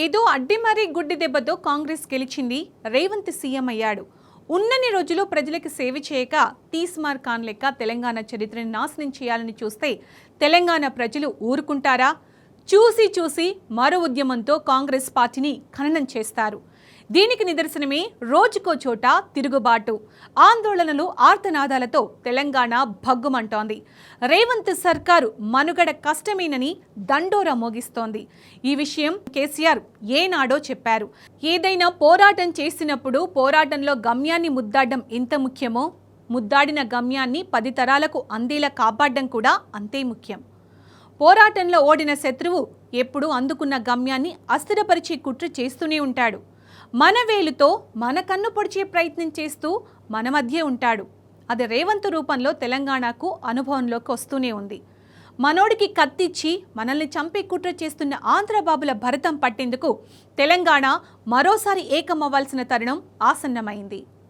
ఏదో అడ్డిమరి గుడ్డి దెబ్బతో కాంగ్రెస్ గెలిచింది, రేవంత్ సీఎం అయ్యాడు. ఉన్నన్ని రోజులు ప్రజలకు సేవ చేయక తీస్మార్ ఖాన్ లెక్క తెలంగాణ చరిత్రను నాశనం చేయాలని చూస్తే తెలంగాణ ప్రజలు ఊరుకుంటారా? చూసి చూసి మరో ఉద్యమంతో కాంగ్రెస్ పార్టీని ఖననం చేస్తారు. దీనికి నిదర్శనమే రోజుకో చోట తిరుగుబాటు, ఆందోళనలు, ఆర్తనాదాలతో తెలంగాణ భగ్గుమంటోంది. రేవంత్ సర్కారు మనుగడ కష్టమేనని దండోరా మోగిస్తోంది. ఈ విషయం కేసీఆర్ ఏనాడో చెప్పారు. ఏదైనా పోరాటం చేసినప్పుడు పోరాటంలో గమ్యాన్ని ముద్దాడడం ఎంత ముఖ్యమో, ముద్దాడిన గమ్యాన్ని 10 తరాలకు అందేలా కాపాడడం కూడా అంతే ముఖ్యం. పోరాటంలో ఓడిన శత్రువు ఎప్పుడూ అందుకున్న గమ్యాన్ని అస్థిరపరిచే కుట్ర చేస్తూనే ఉంటాడు. మన వేలుతో మన కన్ను పొడిచే ప్రయత్నం చేస్తూ మన మధ్య ఉంటాడు. అది రేవంత్ రూపంలో తెలంగాణకు అనుభవంలోకి వస్తూనే ఉంది. మనోడికి కత్తిచ్చి మనల్ని చంపే కుట్ర చేస్తున్న ఆంధ్రబాబుల భరతం పట్టేందుకు తెలంగాణ మరోసారి ఏకమవ్వాల్సిన తరుణం ఆసన్నమైంది.